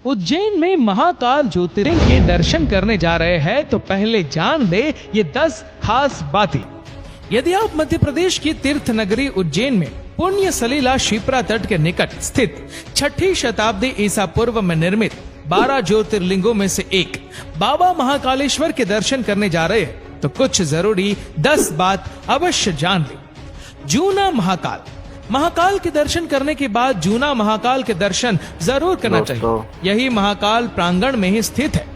उज्जैन में महाकाल ज्योतिर्लिंग के दर्शन करने जा रहे हैं तो पहले जान ले ये 10 खास बातें। यदि आप मध्य प्रदेश की तीर्थ नगरी उज्जैन में पुण्य सलीला शिप्रा तट के निकट स्थित 6ठी शताब्दी ईसा पूर्व में निर्मित 12 ज्योतिर्लिंगों में से एक बाबा महाकालेश्वर के दर्शन करने जा रहे हैं तो कुछ जरूरी 10 बात अवश्य जान ले। जूना महाकाल, महाकाल के दर्शन करने के बाद जूना महाकाल के दर्शन जरूर करना चाहिए। यही महाकाल प्रांगण में ही स्थित है।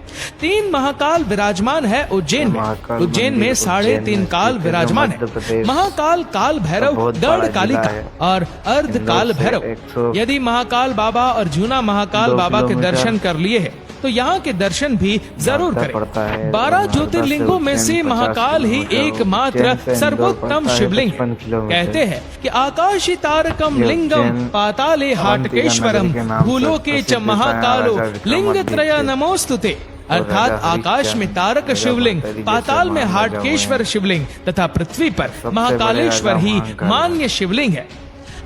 3 महाकाल विराजमान है उज्जैन में। उज्जैन में 3.5 काल विराजमान है। महाकाल काल भैरव, गढ़ कालिका और अर्ध काल भैरव। यदि महाकाल बाबा और जूना महाकाल बाबा के दर्शन कर लिए हैं तो यहाँ के दर्शन भी जरूर करें। 12 ज्योतिर्लिंगों में से महाकाल ही एकमात्र सर्वोत्तम शिवलिंग। कहते हैं कि आकाशी तारकम लिंगम पाताले हाटकेश्वरम भूलोके च महाकालो लिंग त्रय नमोस्तुते। अर्थात आकाश में तारक शिवलिंग, पाताल में हाटकेश्वर शिवलिंग तथा पृथ्वी पर महाकालेश्वर ही मान्य शिवलिंग है।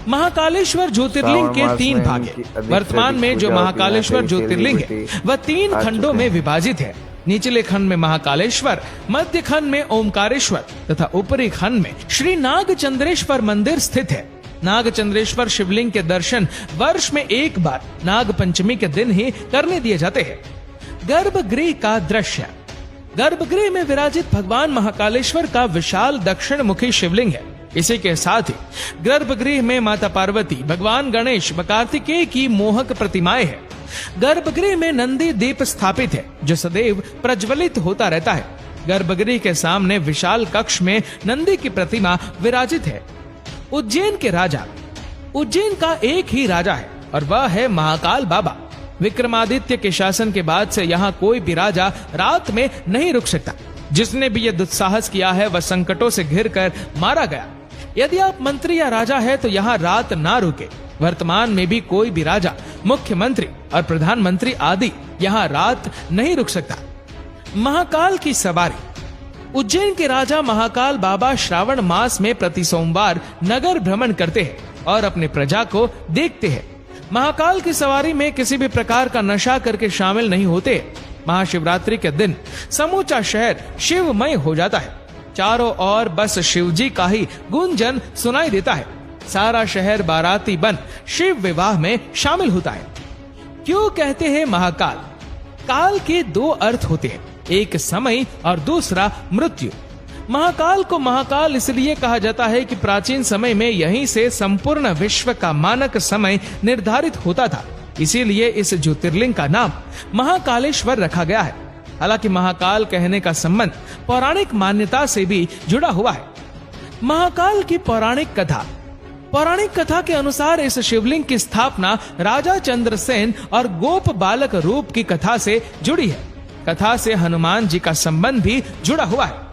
महाकालेश्वर ज्योतिर्लिंग के 3 भाग हैं। वर्तमान में जो महाकालेश्वर ज्योतिर्लिंग है वह 3 खंडों में विभाजित है। निचले खंड में महाकालेश्वर, मध्य खंड में ओमकारेश्वर तथा ऊपरी खंड में श्री नागचंद्रेश्वर मंदिर स्थित है। नागचंद्रेश्वर शिवलिंग के दर्शन वर्ष में एक बार नाग पंचमी के दिन ही करने दिए जाते हैं। गर्भगृह का दृश्य। गर्भगृह में विराजित भगवान महाकालेश्वर का विशाल दक्षिण मुखी शिवलिंग है। इसी के साथ ही गर्भगृह में माता पार्वती, भगवान गणेश व कार्तिकेय की मोहक प्रतिमाएं हैं। गर्भगृह में नंदी दीप स्थापित है जो सदैव प्रज्वलित होता रहता है। गर्भगृह के सामने विशाल कक्ष में नंदी की प्रतिमा विराजित है। उज्जैन के राजा। उज्जैन का एक ही राजा है और वह है महाकाल बाबा। विक्रमादित्य के शासन के बाद से यहाँ कोई भी राजा रात में नहीं रुक सकता। जिसने भी यह दुस्साहस किया है वह संकटों से घिरकर मारा गया। यदि आप मंत्री या राजा है तो यहाँ रात ना रुके। वर्तमान में भी कोई भी राजा, मुख्यमंत्री और प्रधानमंत्री आदि यहाँ रात नहीं रुक सकता। महाकाल की सवारी। उज्जैन के राजा महाकाल बाबा श्रावण मास में प्रति सोमवार नगर भ्रमण करते हैं और अपने प्रजा को देखते हैं। महाकाल की सवारी में किसी भी प्रकार का नशा करके शामिल नहीं होते। महाशिवरात्रि के दिन समूचा शहर शिवमय हो जाता है। चारों ओर बस शिवजी का ही गुंजन सुनाई देता है। सारा शहर बाराती बन शिव विवाह में शामिल होता है। क्यों कहते हैं महाकाल? काल के 2 अर्थ होते हैं, एक समय और दूसरा मृत्यु। महाकाल को महाकाल इसलिए कहा जाता है कि प्राचीन समय में यहीं से संपूर्ण विश्व का मानक समय निर्धारित होता था। इसीलिए इस ज्योतिर्लिंग का नाम महाकालेश्वर रखा गया है। हालांकि महाकाल कहने का संबंध पौराणिक मान्यता से भी जुड़ा हुआ है। महाकाल की पौराणिक कथा। पौराणिक कथा के अनुसार इस शिवलिंग की स्थापना राजा चंद्रसेन और गोप बालक रूप की कथा से जुड़ी है। कथा से हनुमान जी का संबंध भी जुड़ा हुआ है।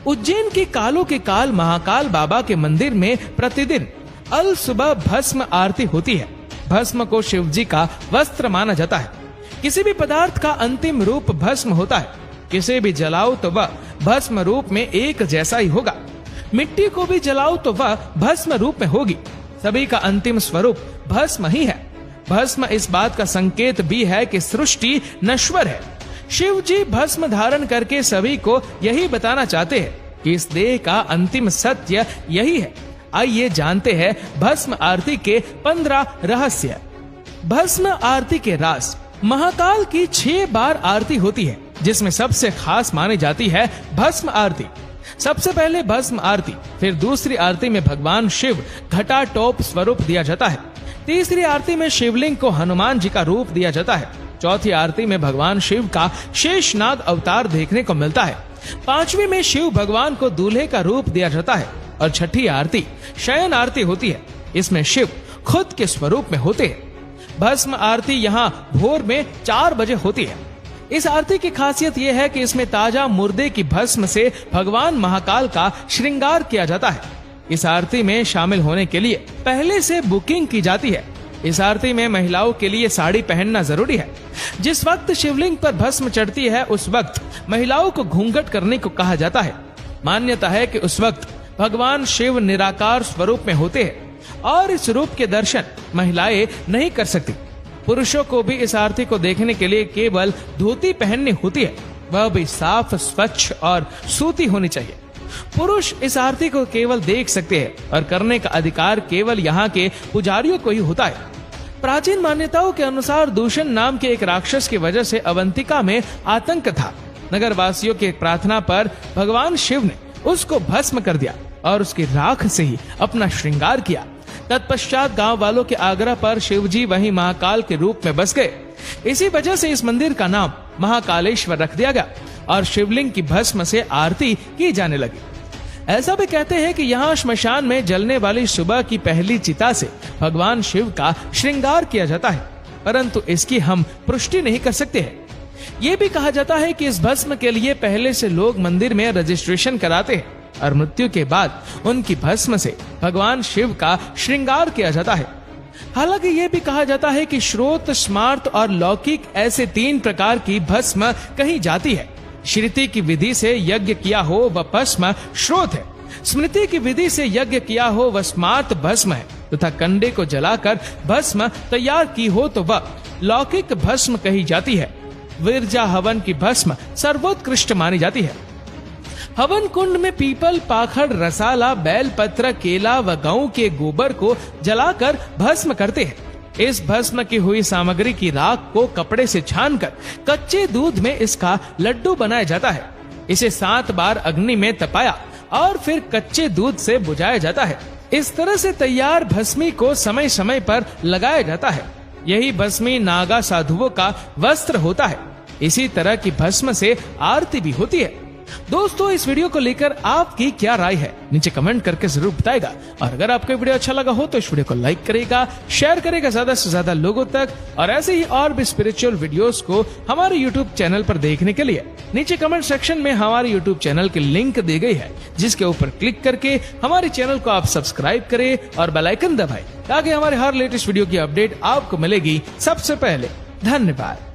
उज्जैन के कालों के काल महाकाल बाबा के मंदिर में प्रतिदिन अल सुबह भस्म आरती होती है। भस्म को शिवजी का वस्त्र माना जाता है। किसी भी पदार्थ का अंतिम रूप भस्म होता है। किसे भी जलाओ तो वह भस्म रूप में एक जैसा ही होगा। मिट्टी को भी जलाओ तो वह भस्म रूप में होगी। सभी का अंतिम स्वरूप भस्म ही है। भस्म इस बात का संकेत भी है कि सृष्टि नश्वर है। शिव जी भस्म धारण करके सभी को यही बताना चाहते हैं कि इस देह का अंतिम सत्य यही है। आइए जानते हैं भस्म आरती के 15 रहस्य। भस्म आरती के राज। महाकाल की 6 बार आरती होती है जिसमें सबसे खास मानी जाती है भस्म आरती। सबसे पहले भस्म आरती, फिर दूसरी आरती में भगवान शिव घटाटोप स्वरूप दिया जाता है। तीसरी आरती में शिवलिंग को हनुमान जी का रूप दिया जाता है। चौथी आरती में भगवान शिव का शेषनाग अवतार देखने को मिलता है। 5वीं में शिव भगवान को दूल्हे का रूप दिया जाता है और 6ठी आरती शयन आरती होती है। इसमें शिव खुद के स्वरूप में होते हैं। भस्म आरती यहाँ भोर में 4 बजे होती है। इस आरती की खासियत यह है कि इसमें ताजा मुर्दे की भस्म से भगवान महाकाल का श्रृंगार किया जाता है। इस आरती में शामिल होने के लिए पहले से बुकिंग की जाती है। इस आरती में महिलाओं के लिए साड़ी पहनना जरूरी है। जिस वक्त शिवलिंग पर भस्म चढ़ती है उस वक्त महिलाओं को घूंघट करने को कहा जाता है। मान्यता है कि उस वक्त भगवान शिव निराकार स्वरूप में होते हैं और इस रूप के दर्शन महिलाएं नहीं कर सकती। पुरुषों को भी इस आरती को देखने के लिए केवल धोती पहननी होती है, वह भी साफ, स्वच्छ और सूती होनी चाहिए। पुरुष इस आरती को केवल देख सकते हैं और करने का अधिकार केवल यहाँ के पुजारियों को ही होता है। प्राचीन मान्यताओं के अनुसार दूषण नाम के एक राक्षस की वजह से अवंतिका में आतंक था। नगरवासियों की प्रार्थना पर भगवान शिव ने उसको भस्म कर दिया और उसकी राख से ही अपना श्रृंगार किया। तत्पश्चात गांव वालों के आग्रह पर शिवजी वहीं महाकाल के रूप में बस गए। इसी वजह से इस मंदिर का नाम महाकालेश्वर रख दिया गया और शिवलिंग की भस्म से आरती की जाने लगी। ऐसा भी कहते हैं कि यहाँ श्मशान में जलने वाली सुबह की पहली चिता से भगवान शिव का श्रृंगार किया जाता है, परंतु इसकी हम पुष्टि नहीं कर सकते हैं। ये भी कहा जाता है कि इस भस्म के लिए पहले से लोग मंदिर में रजिस्ट्रेशन कराते हैं और मृत्यु के बाद उनकी भस्म से भगवान शिव का श्रृंगार किया जाता है। हालांकि ये भी कहा जाता है कि श्रोत, स्मार्त और लौकिक ऐसे 3 प्रकार की भस्म कही जाती है। श्रुति की विधि से यज्ञ किया हो वह भस्म श्रोत है, स्मृति की विधि से यज्ञ किया हो वह स्मार्त भस्म है, तथा कंडे को जलाकर भस्म तैयार की हो तो वह लौकिक भस्म कही जाती है। विरजा हवन की भस्म सर्वोत्कृष्ट मानी जाती है। हवन कुंड में पीपल, पाखड़, रसाला, बेलपत्र, केला व गऊ के गोबर को जलाकर भस्म करते हैं। इस भस्म की हुई सामग्री की राख को कपड़े से छानकर कच्चे दूध में इसका लड्डू बनाया जाता है। इसे 7 बार अग्नि में तपाया और फिर कच्चे दूध से बुझाया जाता है। इस तरह से तैयार भस्मी को समय समय पर लगाया जाता है। यही भस्मी नागा साधुओं का वस्त्र होता है। इसी तरह की भस्म से आरती भी होती है। दोस्तों, इस वीडियो को लेकर आपकी क्या राय है नीचे कमेंट करके जरूर बताएगा। और अगर आपको वीडियो अच्छा लगा हो तो इस वीडियो को लाइक करेगा, शेयर करेगा ज्यादा से ज्यादा लोगों तक। और ऐसे ही और भी स्पिरिचुअल वीडियोस को हमारे यूट्यूब चैनल पर देखने के लिए नीचे कमेंट सेक्शन में हमारे यूट्यूब चैनल की लिंक दी गई है, जिसके ऊपर क्लिक करके हमारे चैनल को आप सब्सक्राइब करें और बेल आइकन दबाएं, ताकि हमारे हर लेटेस्ट वीडियो की अपडेट आपको मिलेगी सबसे पहले। धन्यवाद।